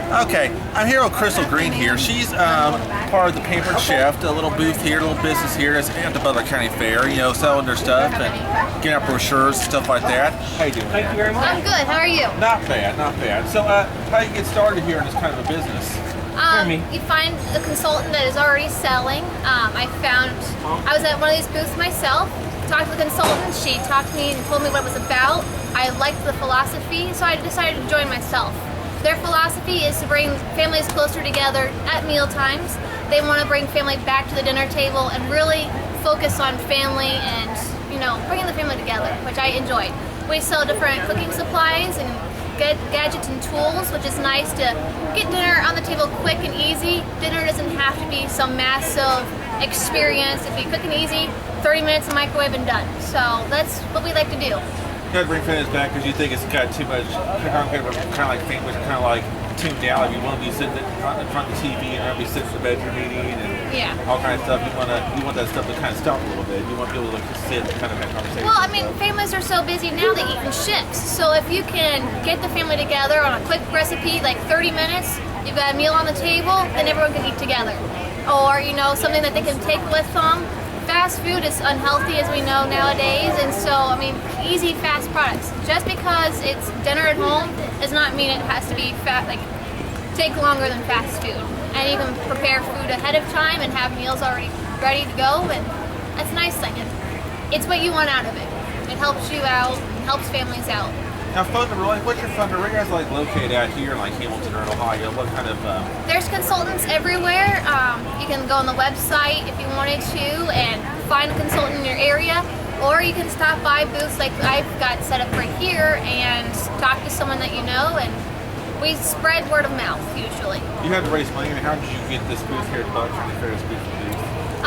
Okay, I'm here with Crystal Green here. She's part of the Pampered Chef, a little booth here, a little business here that's at the Butler County Fair, you know, selling their stuff and getting out brochures and stuff like that. How you doing? Thank you very much. I'm good. How are you? Not bad, not bad. So, how do you get started here in this kind of a business? You find a consultant that is already selling. I was at one of these booths myself, talked to the consultant, she talked to me and told me what it was about. I liked the philosophy, so I decided to join myself. Their philosophy is to bring families closer together at meal times. They want to bring family back to the dinner table and really focus on family and, you know, bringing the family together, which I enjoyed. We sell different cooking supplies and gadgets and tools, which is nice to get dinner on the table quick and easy. Dinner doesn't have to be some massive experience. If you cook and easy, 30 minutes in the microwave and done. So that's what we like to do. You gotta bring families back because you think it's got too much, kind of like families are kind of like tuned out. Like you want to be sitting in front of the TV and not be sitting in the bedroom eating and all kind of stuff. You want that stuff to kind of stop a little bit. You want to be able to sit and kind of have conversation. Well, I mean, families are so busy now, they eat in shifts. So if you can get the family together on a quick recipe, like 30 minutes, you've got a meal on the table, then everyone can eat together. Or, you know, something that they can take with them. Fast food is unhealthy, as we know nowadays, and so, I mean, easy, fast products. Just because it's dinner at home does not mean it has to be take longer than fast food. And you can prepare food ahead of time and have meals already ready to go, and that's a nice thing. It's what you want out of it. It helps you out, it helps families out. Now, what's your phone number? Where you guys located out here in Hamilton or in Ohio? What kind of? There's consultants everywhere. You can go on the website if you wanted to and find a consultant in your area, or you can stop by booths like I've got set up right here and talk to someone that you know, and we spread word of mouth usually. You had to raise money. How did you get this booth here at Butler County Fair?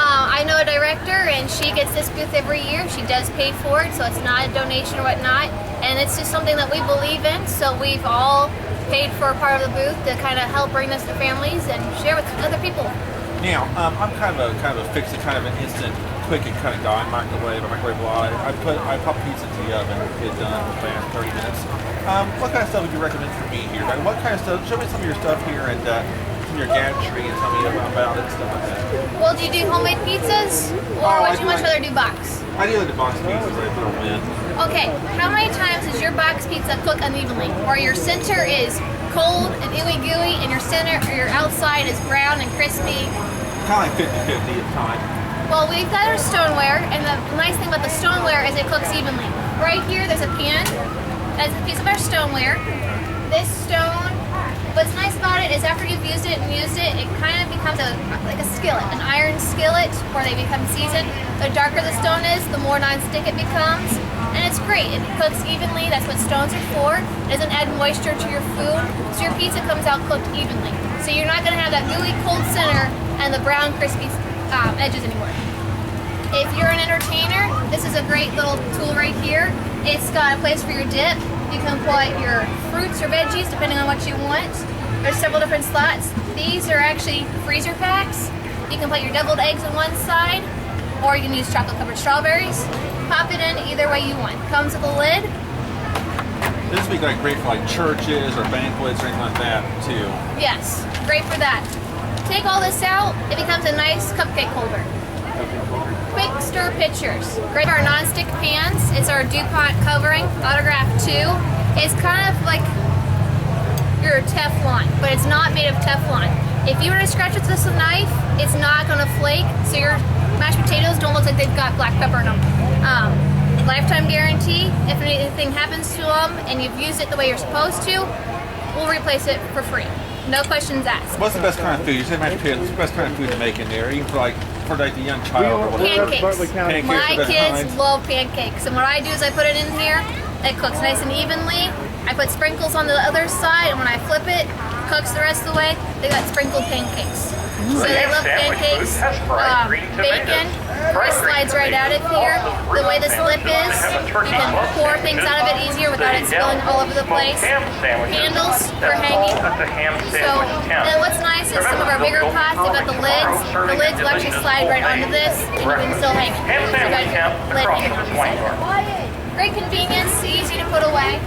I know a director, and she gets this booth every year. She does pay for it, so it's not a donation or whatnot. And it's just something that we believe in, so we've all paid for a part of the booth to kind of help bring this to families and share with other people. Now, I'm kind of a fix it, kind of an instant, quick and kind of guy. Microwave a lot. I pop pizza into the oven, get it done in 30 minutes. What kind of stuff would you recommend for me here? Like, what kind of stuff? Show me some of your stuff here and your gadgetry and tell me about it and stuff like that. Well, do you do homemade pizzas, or would you much rather do box? I do like the box pizzas. I put them in. Okay, how many times does your box pizza cook unevenly, or your center is cold and ooey gooey, and your outside is brown and crispy? Kind of like 50-50 at the time. Well, we've got our stoneware, and the nice thing about the stoneware is it cooks evenly. Right here, there's a pan. That's a piece of our stoneware. This stone, what's nice about it is after you've used it, it kind of becomes like a skillet, an iron skillet, where they become seasoned. The darker the stone is, the more non-stick it becomes. And it's great. It cooks evenly. That's what stones are for. It doesn't add moisture to your food, so your pizza comes out cooked evenly. So you're not going to have that gooey cold center and the brown crispy edges anymore. If you're an entertainer, this is a great little tool right here. It's got a place for your dip. You can put your fruits or veggies depending on what you want. There's several different slots. These are actually freezer packs. You can put your deviled eggs on one side, or you can use chocolate covered strawberries. Pop it in either way you want. Comes with a lid. This would be great for churches or banquets or anything like that too. Yes, great for that. Take all this out, it becomes a nice cupcake holder. Quick stir pitchers. Great for our non-stick pans. It's our DuPont covering, Autograph 2. It's kind of like your Teflon, but it's not made of Teflon. If you were to scratch it with a knife, it's not going to flake, so your mashed potatoes don't look like they've got black pepper in them. Lifetime guarantee. If anything happens to them and you've used it the way you're supposed to, we'll replace it for free. No questions asked. What's the best kind of food? You say mashed potatoes. What's the best kind of food to make in there? Even for the young child or whatever. Pancakes. My kids love pancakes, and what I do is I put it in here. It cooks nice and evenly. I put sprinkles on the other side, and when I flip it, cooks the rest of the way. They got sprinkled pancakes. So they love pancakes. Bacon. This slides right out of here. The way this lip is, you can pour things out of it easier without it spilling all over the place. Handles for hanging. So, and what's nice is some of our bigger pots, they've got the lids. The lids will actually slide right onto this, and you can still hang it. So you got lid hanging. Great convenience, easy to put away.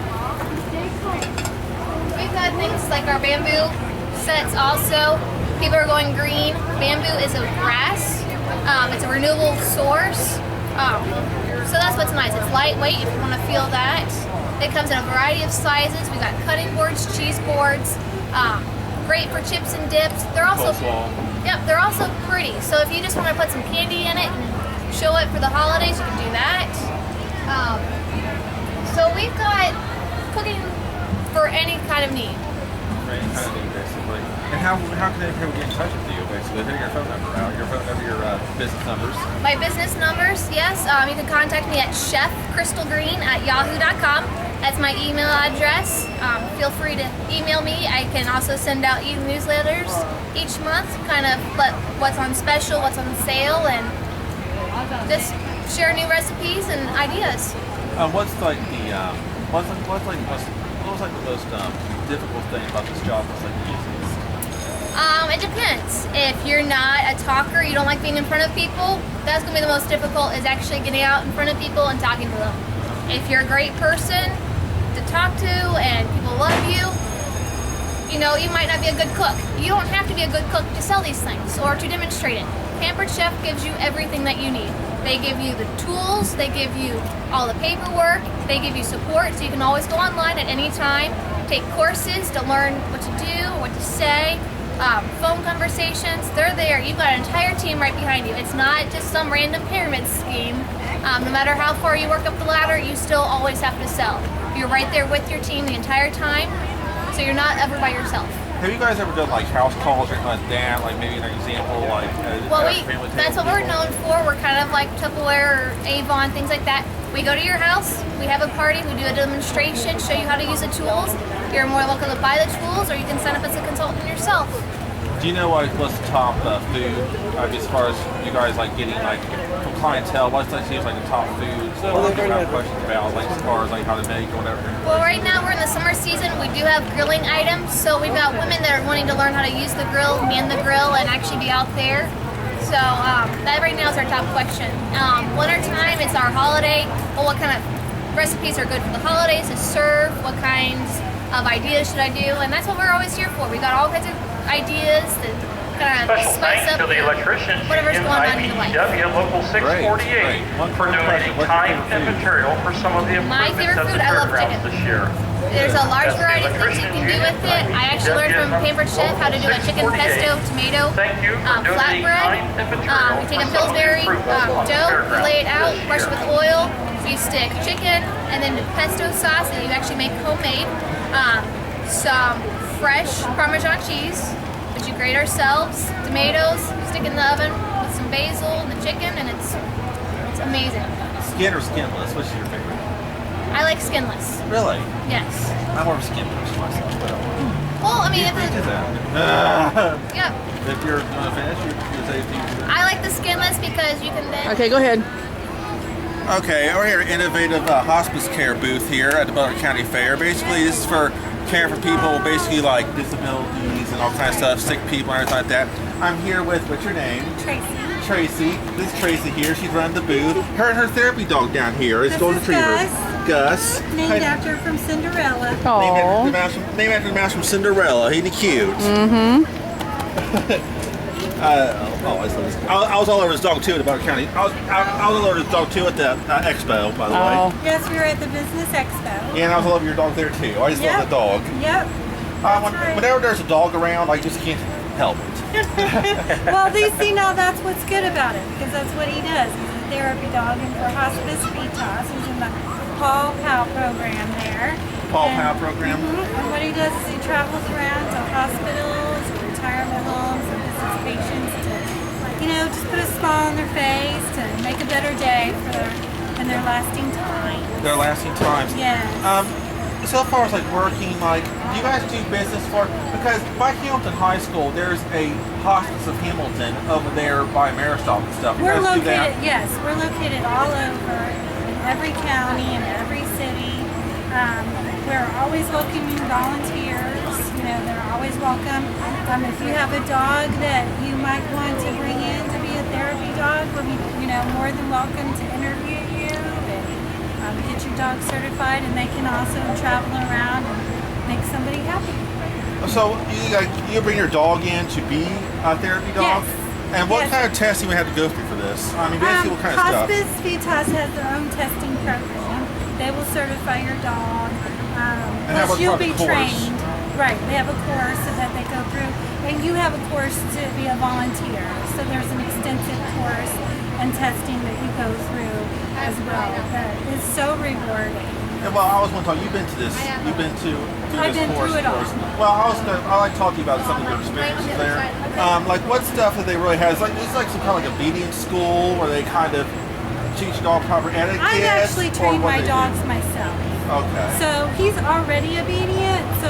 We've got things like our bamboo sets also. People are going green. Bamboo is a grass. It's a renewable source. So that's what's nice. It's lightweight if you want to feel that. It comes in a variety of sizes. We got cutting boards, cheese boards. Great for chips and dips. They're also they're also pretty. So if you just want to put some candy in it and show it for the holidays, you can do that. So we've got cooking for any kind of need. For any kind of need, basically. And how can people get in touch with you, basically? Who your phone number out? Your phone number, your business numbers. My business numbers, yes. You can contact me at chefcrystalgreen@yahoo.com. That's my email address. Feel free to email me. I can also send out newsletters each month, kind of let what's on special, what's on sale, and just share new recipes and ideas. What's like the most difficult thing about this job? What's like the easiest? It depends. If you're not a talker, you don't like being in front of people, that's gonna be the most difficult, is actually getting out in front of people and talking to them. If you're a great person to talk to and people love you, you know, you might not be a good cook. You don't have to be a good cook to sell these things or to demonstrate it. Pampered Chef gives you everything that you need. They give you the tools, they give you all the paperwork, they give you support, so you can always go online at any time, take courses to learn what to do, what to say, phone conversations. They're there. You've got an entire team right behind you. It's not just some random pyramid scheme. No matter how far you work up the ladder, you still always have to sell. You're right there with your team the entire time, so you're not ever by yourself. Have you guys ever done like house calls or anything like that? Like maybe an example, like that's what we're known for. We're kind of like Tupperware or Avon, things like that. We go to your house, we have a party, we do a demonstration, show you how to use the tools. You're more welcome to buy the tools, or you can sign up as a consultant yourself. Do you know what's the top food as far as you guys like getting like from clientele? What seems like the top foods? Or do you have questions about like as far as like how to make or whatever? Well, right now we're in the summer season. We do have grilling items, so we've got women that are wanting to learn how to use the grill, man the grill, and actually be out there. So that right now is our top question. Winter time, it's our holiday. Well, what kind of recipes are good for the holidays to serve? What kinds of ideas should I do? And that's what we're always here for. We got all kinds of ideas to kind of spice up to the electrician whatever's going on in your life. Local 648 for donating time and material for some of the improvements at the fairgrounds this year. There's a large variety of things you can do with it. I actually learned from Pampered Chef how to do a chicken pesto tomato flatbread. We take a Pillsbury dough, we lay it out, brush it with oil, you stick chicken, and then the pesto sauce that you actually make homemade. Some fresh Parmesan cheese, which you grate ourselves, tomatoes, stick in the oven with some basil, the chicken, and it's amazing. Skin or skinless? Which is your favorite? I like skinless. Really? Yes. I'm more of a skin person myself. Well, I mean, If you're going to finish, you're safe. I like the skinless because you can then... Okay, go ahead. Okay, we're here at Innovative Hospice Care booth here at the Butler County Fair. Basically, this is for care for people basically like disabilities and all kinds of stuff, sick people and everything like that. I'm here with, what's your name? Tracy. This is Tracy here. She's running the booth. Her and her therapy dog down here is Golden Retriever. Gus. Named after from Cinderella. Aww. Named after the mouse from Cinderella. Ain't he cute? Mm-hmm. I was all over his dog too at the Butler County. I was all over his dog too at the expo, by the way. Yes, we were at the Business Expo. Yeah, and I was all over your dog there too. I just love the dog. Yep. Whenever there's a dog around, I just can't help it. Well, that's what's good about it, because that's what he does. He's a therapy dog, and for Hospice Vitas, he's in the Paul Powell program there. Paul Powell program? Mm-hmm. And what he does is he travels around to hospitals, retirement homes, and visits patients to, just put a smile on their face, to make a better day for their lasting time. Their lasting times. Yes. So far as like working, like, do you guys do business for, because by Hamilton High School, there's a Hospice of Hamilton over there by Maristop and stuff. We're located all over, in every county, in every city. We're always welcoming volunteers. They're always welcome. If you have a dog that you might want to bring in to be a therapy dog, we'll be, more than welcome to interview you and get your dog certified, and they can also travel around and make somebody happy. So you bring your dog in to be a therapy dog? Yes. And what Yes. kind of testing we have to go through for this? I mean, basically what kind of stuff? Hospice Vitas has their own testing program. They will certify your dog. how Plus about you'll the be course? trained. Right, they have a course that they go through. And you have a course to be a volunteer. So there's an extensive course and testing that you go through as well. That is so rewarding. Yeah, well, I was going to talk. You've been to this. You've been to I've this been course. through it all. Well, I like to talk to you about some of your experiences there. Like what stuff that they really have. It's like some kind of like obedience school where they kind of teach dog proper etiquette. I've actually or trained what my they dogs do? myself. Okay. So he's already obedient. So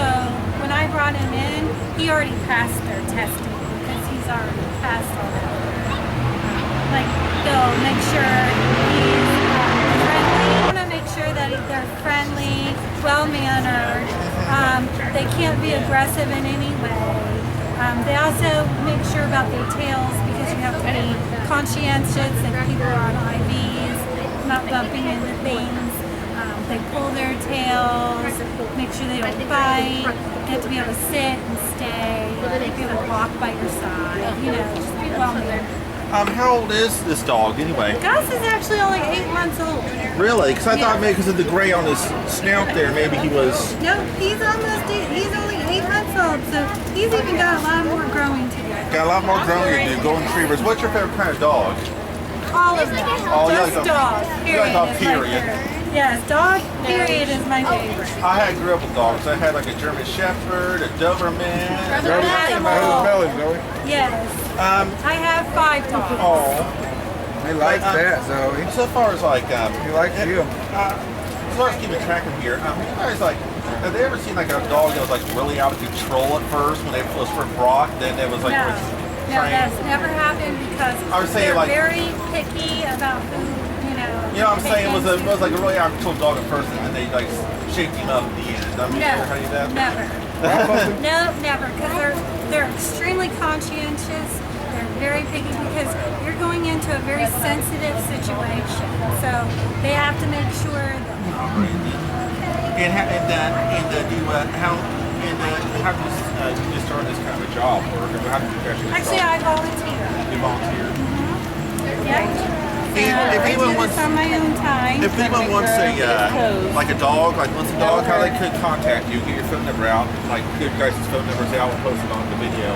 when I brought him in, he already passed their testing because he's already passed all that. Like they'll make sure he's friendly. I want to make sure that they're friendly, well-mannered. They can't be aggressive in any way. They also make sure about their tails because you have to be conscientious if people are on IVs, not bumping into things. They pull their tails, make sure they don't bite. You have to be able to sit and stay, be able to walk by your side, just be well-mannered. How old is this dog anyway? Gus is actually only 8 months old. Really? Because I Yeah. thought maybe because of the gray on his snout there, maybe he was. No, he's almost 8. He's only 8 months old, so he's even got a lot more growing to do. Got a lot more growing to do. Golden Retrievers. What's your favorite kind of dog? All of them. Oh, you Just like a- dog. you like Period. a is my period. favorite. Yes, dog. Period is my favorite. I grew up with dogs. I had like a German Shepherd, a Doberman. Yes. I have 5 dogs. Oh. He likes that, Zoe. So far as like, He likes you. as far as keeping track of here, you guys like, have they ever seen like a dog that was like really out of control at first when they was first brought? Then it was like No, trained? that's never happened because I was saying, they're like- very picky about who, You know what I'm they saying? It take was like a really out of control dog at first, and then they like shaped him up at the end. I mean, you ever do that? Never. No, never. Because they're extremely conscientious. They're very picky because you're going into a very sensitive situation. So they have to make sure that. How do you start this kind of a job, or how did you Actually, I volunteer. You volunteer. Yep. If I anyone do wants, this on my own time. if anyone wants like a dog, like wants a dog, how they could contact you, get your phone number out, like give you guys' phone numbers out, and post it on the video.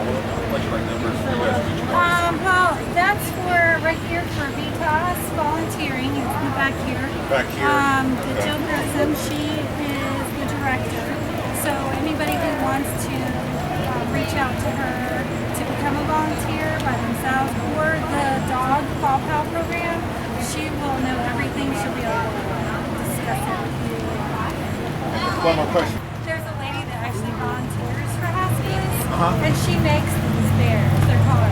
What's your numbers for you guys to reach you guys? Well, that's for right here for Vitas volunteering. It's back here. Back here. The Jill Grissom, she is the director. So anybody who wants to reach out to her to become a volunteer by themselves or the dog paw pal program, she will know everything. She'll be able to discuss it with you. One more question. There's a lady that actually volunteers for hospice, Uh-huh. and she makes these bears. They're called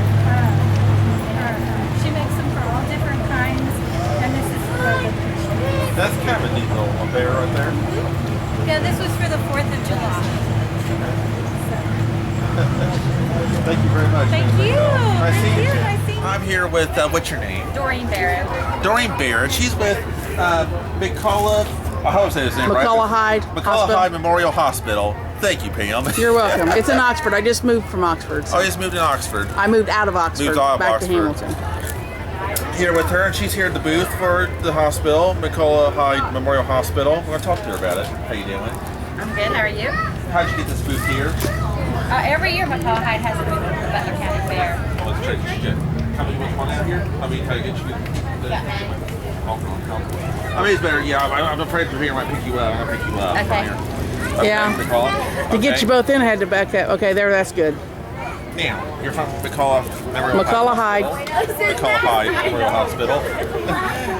she makes them for all different kinds, and this is for the That's kind of a neat little bear right there. Yeah, this was for the 4th of July. Thank you very much. Thank you. Nice seeing you. Nice seeing you. I'm here with, what's your name? Doreen Barrett. Doreen Barrett. She's with McCullough. I hope I say his name right. McCullough Hyde McCullough Hospital. Hyde Memorial Hospital. Thank you, Pam. You're welcome. It's in Oxford. I just moved from Oxford. Oh, you just moved in Oxford. I moved out of Oxford, Moved out of back Oxford. to Hamilton. Here with her, and she's here at the booth for the hospital, McCullough Hyde Memorial Hospital. We're going to talk to her about it. How you doing? I'm good. How are you? How'd you get this booth here? Every year, McCall Hyde has a booth at the Butler County Fair. Let's try to get. How many was one out here? I mean, how to get you? I mean, it's better. Yeah, I'm afraid the here might pick you up. I'll pick you up. Okay. Yeah. McCullough. To get you both in, I had to back that. Okay, there, that's good. Now, you're from McCullough Memorial McCullough Hyde. McCullough Hyde Memorial Hospital.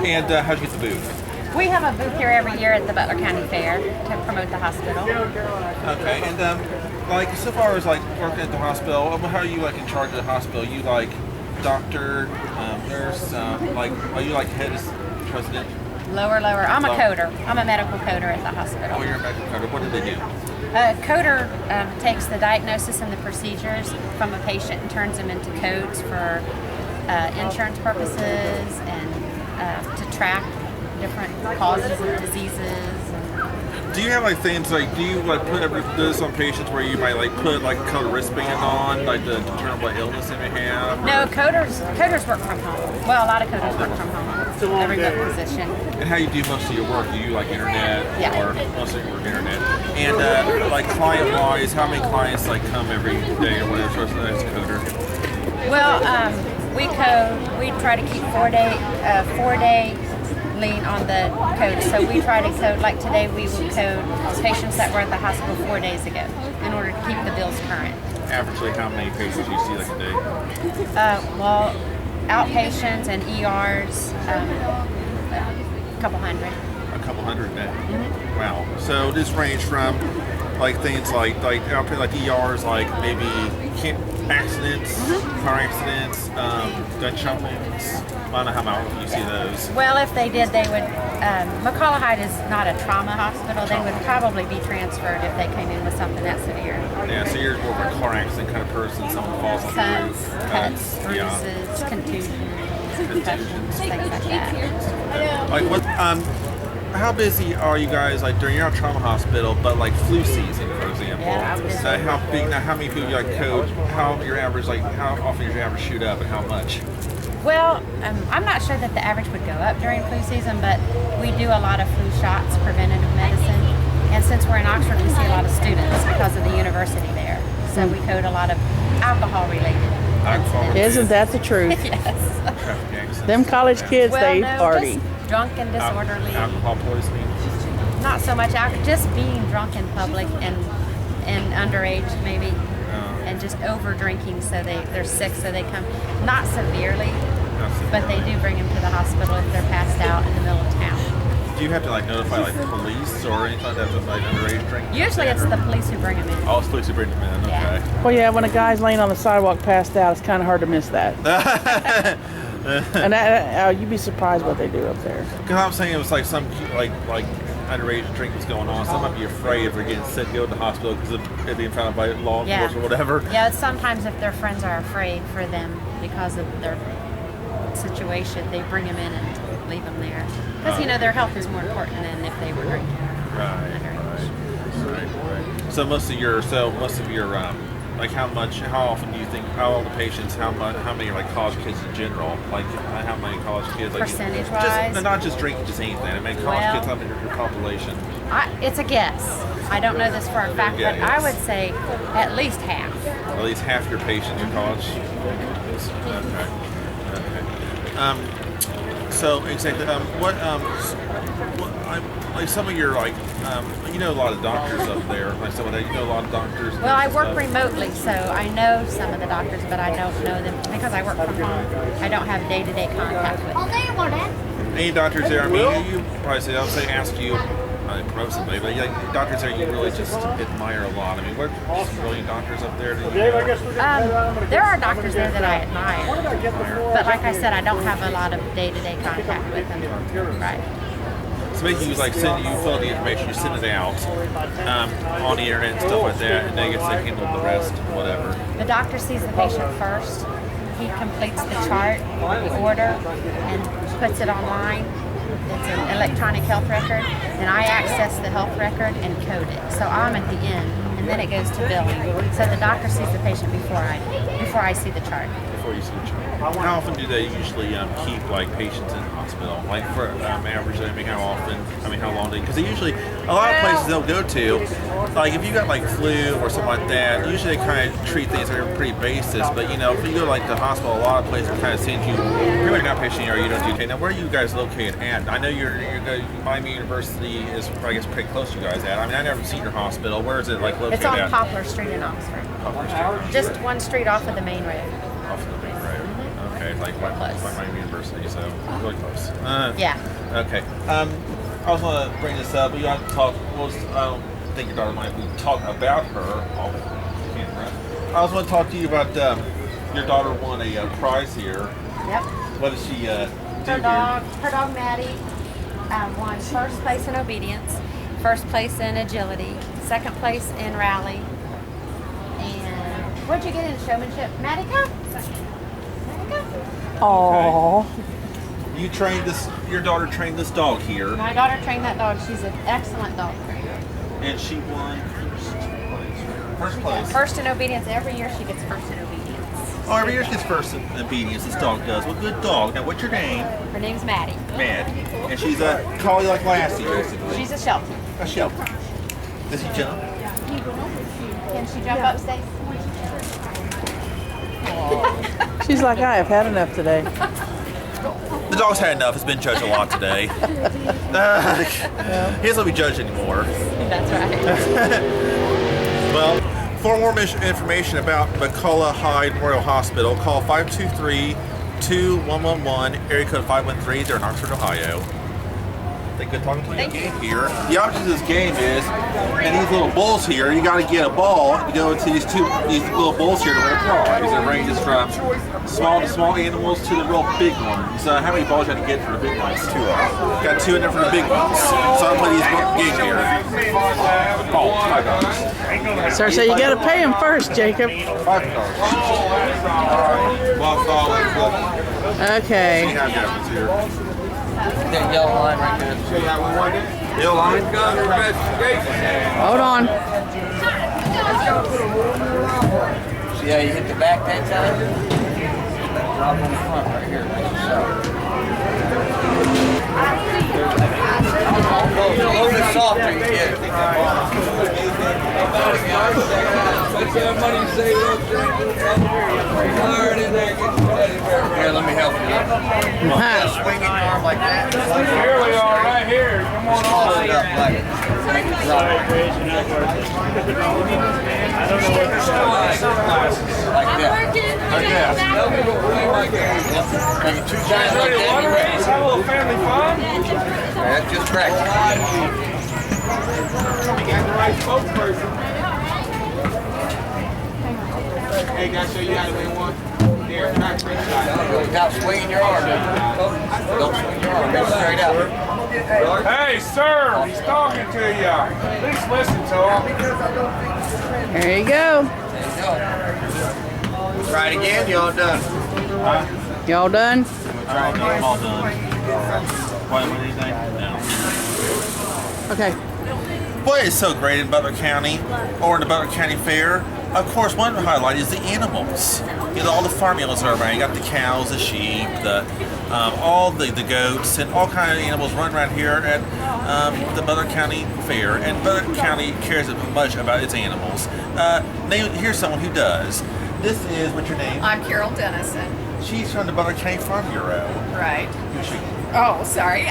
And how'd you get the booth? We have a booth here every year at the Butler County Fair to promote the hospital. Okay, and like so far as like working at the hospital, how are you like in charge of the hospital? You like doctor, nurse, like are you like head president? Lower. I'm a coder. I'm a medical coder at the hospital. Oh, you're a medical coder. What do they do? Coder takes the diagnosis and the procedures from a patient and turns them into codes for insurance purposes and to track different causes of diseases. Do you have like things like, do you like put this on patients where you might like put like a coded wristband on, like to determine what illness they may have? No, coders work from home. Well, a lot of coders work from home. Every good position. And how you do most of your work? Do you like internet Yeah. or most of your work internet? And like client-wise, how many clients like come every day or whatever as a coder? Well, we try to keep 4 day lean on the code. So we try to code, like today we will code patients that were at the hospital 4 days ago in order to keep the bills current. Averagely, how many patients do you see like a day? Well, outpatients and ERs, a couple hundred. A couple hundred a day. Mm-hmm. Wow. So this range from like things like outpatient, like ERs, like maybe accidents, car accidents, gunshot wounds. I don't know how often you see those. Well, if they did, they would. McCullough Hyde is not a trauma hospital. They would probably be transferred if they came in with something that severe. Yeah, so you're more of a car accident kind of person. Someone falls on the roof. Cuts, bruises, contusions, concussions, things like that. Like what? How busy are you guys like during your trauma hospital, but like flu season, for example? Yeah, it's busy. How big? Now, how many people you like code? How your average? Like how often does your average shoot up, and how much? Well, I'm not sure that the average would go up during flu season, but we do a lot of flu shots, preventative medicine, and since we're in Oxford, we see a lot of students because of the university there. So we code a lot of alcohol-related. Isn't that the truth? Yes. Them college kids, they party. Just drunk and disorderly. Alcohol poisoning. Not so much alcohol, just being drunk in public and underage maybe, and just over drinking, so they're sick, so they come, not severely, but they do bring them to the hospital if they're passed out in the middle of town. Do you have to like notify like police or anything like that for like underage drinking? Usually it's the police who bring them in. Oh, it's police who bring them in. Okay. Yeah. Well, yeah, when a guy's laying on the sidewalk passed out, it's kind of hard to miss that. And that, you'd be surprised what they do up there. Because I'm saying it was like some like underage drink was going on. Some might be afraid if they're getting sick, go to the hospital because of it being found out by law enforcement or whatever. Yeah, sometimes if their friends are afraid for them because of their situation, they bring them in and leave them there. Because, their health is more important than if they were drinking. Right. So most of your like how often do you think, how old the patients, how many are like college kids in general? Like how many college kids? Like, percentage-wise? Not just drinking, just anything. I mean, college kids, how many of your population? It's a guess. I don't know this for a fact, but I would say at least half. At least half your patients are college. Okay. So exactly, like some of your a lot of doctors up there, like some of that, a lot of doctors. Well, I work remotely, so I know some of the doctors, but I don't know them because I work from home. I don't have day-to-day contact with them. Any doctors there? I mean, you probably say, I'll say, ask you, promote somebody, but like doctors there you really just admire a lot. I mean, what brilliant doctors up there? There are doctors there that I admire, but like I said, I don't have a lot of day-to-day contact with them. Right. So basically, you fill out the information, you send it out on the internet and stuff like that, and then they handle the rest, whatever. The doctor sees the patient first. He completes the chart, the order, and puts it online. It's an electronic health record. Then I access the health record and code it. So I'm at the end, and then it goes to billing. So the doctor sees the patient before I see the chart. Before you see the chart. How often do they usually keep like patients in the hospital? Like for average, I mean, how often? I mean, how long? Because they usually, a lot of places they'll go to, like if you got like flu or something like that, usually they kind of treat things on a pretty basis. But if you go to like the hospital, a lot of places kind of send you, you're like an outpatient or you don't do okay. Now, where are you guys located at? I know you're Miami University is, I guess, pretty close to you guys at. I mean, I never seen your hospital. Where is it like located? It's on Poplar Street in Oxford. Poplar Street. Just one street off of the main road. Off of the main road. Okay, it's like Miami University, so really close. Yeah. Okay. I was going to bring this up, but you have to talk. Well, I don't think your daughter might be talking about her off camera. I was going to talk to you about your daughter won a prize here. Yep. What did she do Her dog Maddie won first place in obedience, first place in agility, second place in rally, and what'd you get in showmanship? Maddie, come. Aww. You trained this. Your daughter trained this dog here. My daughter trained that dog. She's an excellent dog trainer. And she won first place. First in obedience. Every year she gets first in obedience. Oh, every year she gets first in obedience. This dog does. Well, good dog. Now, what's your name? Her name's Maddie. Mad. And she's a collie like Lassie, basically. She's a Sheltie. A Sheltie. Does he jump? Can she jump up, Stace? She's like, I have had enough today. The dog's had enough. It's been judged a lot today. He doesn't be judged anymore. That's right. Well, for more information about McCullough Hyde Memorial Hospital, call 523-2111, area code 513. They're in Oxford, Ohio. Thank you. Good talking to you again here. The object of this game is, and these little bowls here, you got to get a ball to go into these little bowls here to win a prize. It ranges from small animals to the real big ones. How many balls you have to get for the big ones? 2 of them. Got 2 in there for the big ones. So I'm playing these games here. Balls, $5. Sir, so you got to pay him first, Jacob. $5. Okay. That yellow line right there. Yellow line? Hold on. See how you hit the back that time? Drop on the front right here. A little bit softer you get it. Here, let me help you. Swing your arm like that. Here we are, right here. Come on Toss it up like it. Make it drop. Like that. Like that. Make it 2 times like that. Have a little family fun. That's just practice. Hey, guys, show you how to win one. Here, try quick shot. Without swinging your arm. Don't swing your arm. Go straight out. Hey, sir, he's talking to you. At least listen to him. There you go. There you go. Try it again. You all done? Y'all done? I'm all done. Why, anything? No. Okay. Boy, it's so great in Butler County, or in the Butler County Fair. Of course, one highlight is the animals. You know, all the farm animals are around. You got the cows, the sheep, all the goats, and all kinds of animals run around here at the Butler County Fair. And Butler County cares much about its animals. Here's someone who does. This is, what's your name? I'm Carol Dennison. She's from the Butler County Farm Bureau. Right. Who's she? Oh, sorry.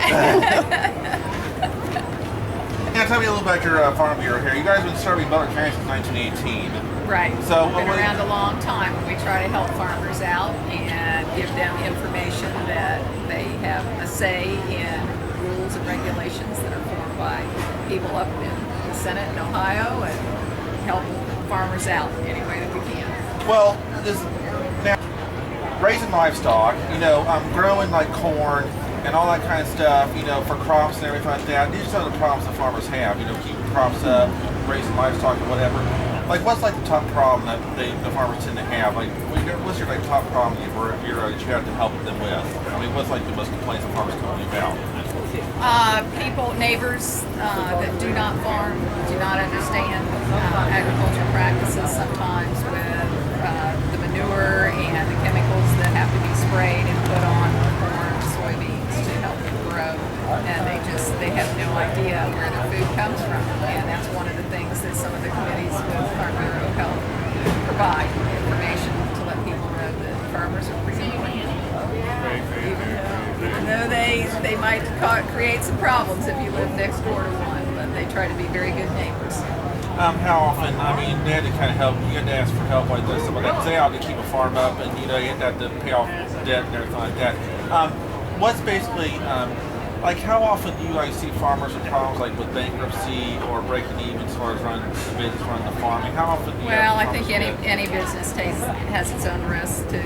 Yeah, tell me a little about your farm bureau here. You guys have been serving Butler County since 1918. Right. So we've been around a long time. We try to help farmers out and give them information that they have a say in rules and regulations that are formed by people up in the Senate in Ohio, and help farmers out any way that we can. Well, now raising livestock, growing like corn and all that kind of stuff, for crops and everything like that. These are some of the problems that farmers have, keeping crops up, raising livestock or whatever. Like, what's like the top problem that the farmers tend to have? Like, what's your top problem that you have to help them with? I mean, what's like the most complaints that farmers come to you about? Neighbors that do not farm, do not understand agricultural practices sometimes with the manure and the chemicals that have to be sprayed and put on corn, soybeans to help them grow. And they have no idea where their food comes from. And that's one of the things that some of the committees with Farm Bureau help provide information to let people know that farmers are pretty important. Even though they might create some problems if you live next door to one, but they try to be very good neighbors. How often? I mean, they had to kind of help. You had to ask for help like this, some of that. They had to keep a farm up, and you have to pay off debt and everything like that. What's basically like? How often do you see farmers with problems like with bankruptcy or breaking even as far as running the business, running the farm? I mean, how often do you? Well, I think any business has its own risk to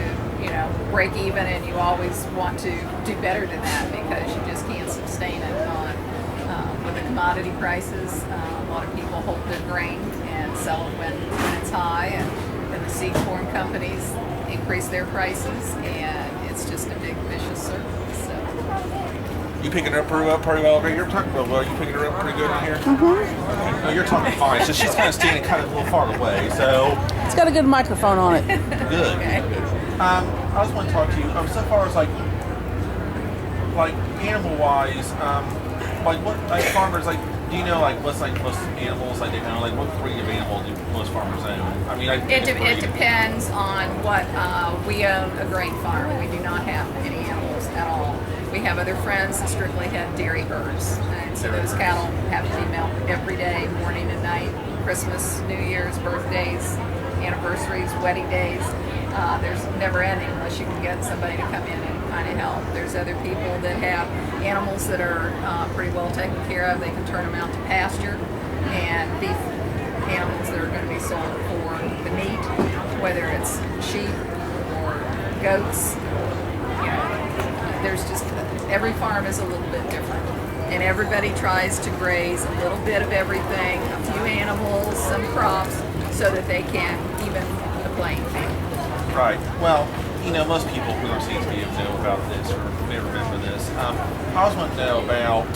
break even, and you always want to do better than that because you just can't sustain it on with the commodity prices. A lot of people hold their grain and sell it when it's high, and then the seed corn companies increase their prices, and it's just a big vicious circle. So. You picking her up pretty well? Okay, you're talking real well. You picking her up pretty good in here? Mm-hmm. No, you're talking fine. So she's kind of standing kind of a little far away. So It's got a good microphone on it. good. Okay. I just want to talk to you. So far as like animal wise, like what like farmers like. Do you know like what's like most animals like they know like what breed of animal do most farmers own? I mean, It depends on what we own a grain farm. We do not have any animals at all. We have other friends that strictly have dairy herds, and so those cattle have to be milked every day, morning and night, Christmas, New Year's, birthdays, anniversaries, wedding days. There's never ending unless you can get somebody to come in and kind of help. There's other people that have animals that are pretty well taken care of. They can turn them out to pasture, and beef animals that are going to be sold for the meat, whether it's sheep or goats. You know, there's just every farm is a little bit different, and everybody tries to graze a little bit of everything, a few animals, some crops, so that they can even the playing field. Right. Well, you know, most people who are seeing video know about this or may remember this. I was wanting to know about.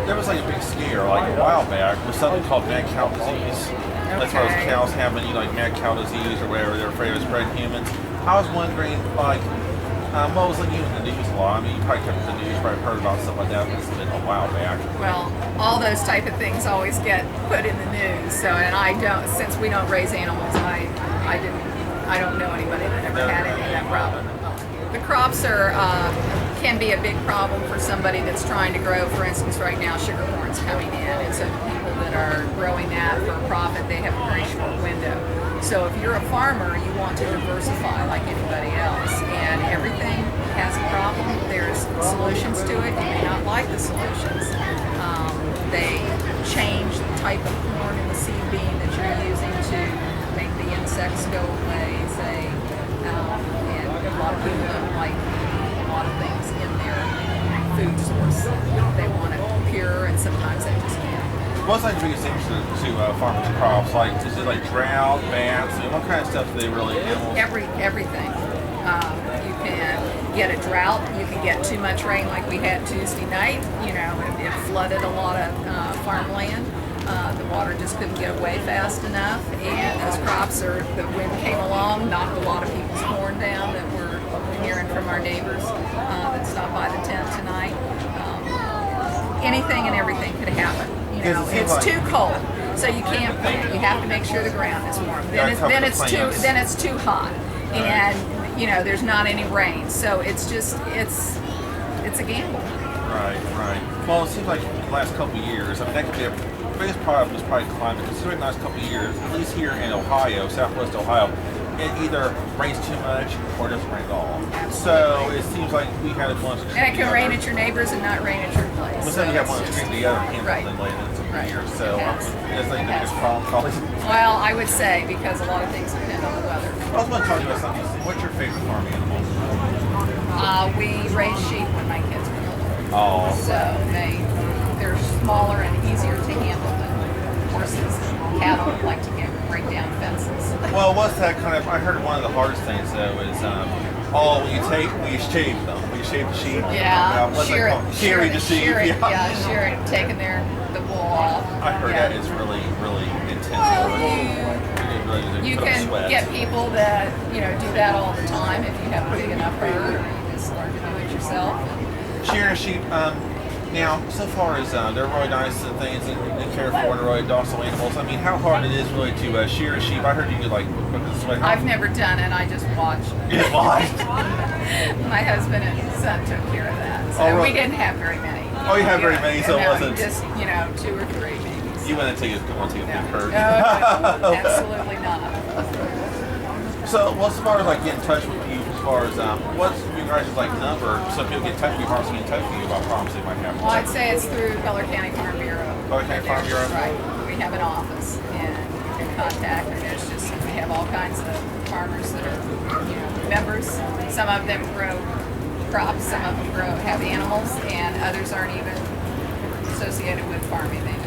There was like a big scare like a while back with something called mad cow disease. That's why those cows having like mad cow disease or whatever. They're afraid of spreading humans. I was wondering like. What was like you in the news a lot? I mean, you probably kept the news, probably heard about stuff like that, but it's been a while back. Well, all those type of things always get put in the news. So, and I don't, since we don't raise animals, I don't know anybody that ever had any of that problem. The crops are can be a big problem for somebody that's trying to grow. For instance, right now, sugar corn's coming in, and so people that are growing that for a profit, they have a very short window. So if you're a farmer, you want to diversify like anybody else, and everything has a problem. There's solutions to it. You may not like the solutions. They change the type of corn in the seed bean that you're using to make the insects go away, say, and a lot of people don't like a lot of things in their food source. They want it pure, and sometimes they just can't. What's like the biggest thing to farmers' crops? Like, is it like drought, bats? I mean, what kind of stuff do they really animals? Everything. You can get a drought. You can get too much rain, like we had Tuesday night. You know, it flooded a lot of farmland. The water just couldn't get away fast enough, and those crops the wind came along, knocked a lot of people's corn down that we're hearing from our neighbors that stopped by the tent tonight. Anything and everything could happen. You know, it's too cold, so you can't plant. You have to make sure the ground is warm. Then it's too hot, and you know there's not any rain, so it's a gamble. Right. Well, it seems like the last couple of years, I mean, that could be the biggest problem is probably climate. Considering the last couple of years, at least here in Ohio, Southwest Ohio, it either rains too much or doesn't rain at all. So it seems like we had one. And it can rain at your neighbors and not rain at your place. But then you have one extreme to the other, right. Than later in some years. So it's like the biggest problem. Well, I would say because a lot of things depend on the weather. I was going to talk to you about something. What's your favorite farm animal? We raise sheep when my kids were little. Oh. So they're smaller and easier to handle than horses and cattle like to break down fences. Well, what's that kind of? I heard one of the hardest things though is when you shave them. When you shave the sheep. Yeah. Shearing the sheep. Shearing, taking the wool off. I heard that is really, really intense. Well, you can get people that do that all the time if you have a big enough herd, or you just learn to do it yourself. Shearing sheep. Now, so far as they're really nice and things and care for and really docile animals. I mean, how hard it is really to shear a sheep? I heard you could put the sweat. I've never done it. I just watched. You just watched? My husband and son took care of that. So we didn't have very many. Oh, you have very many, so it wasn't just 2 or 3 babies. You went until you want to take a big herd. No, absolutely not. So, well, as far as get in touch with you, as far as what's your guys' number, so people get in touch with you, how to get in touch with you about problems they might have? Well, I'd say it's through Butler County Farm Bureau. Butler County Farm Bureau. Right. We have an office, and you can contact. And we have all kinds of farmers that are members. Some of them grow crops, some of them have animals, and others aren't even associated with farming. They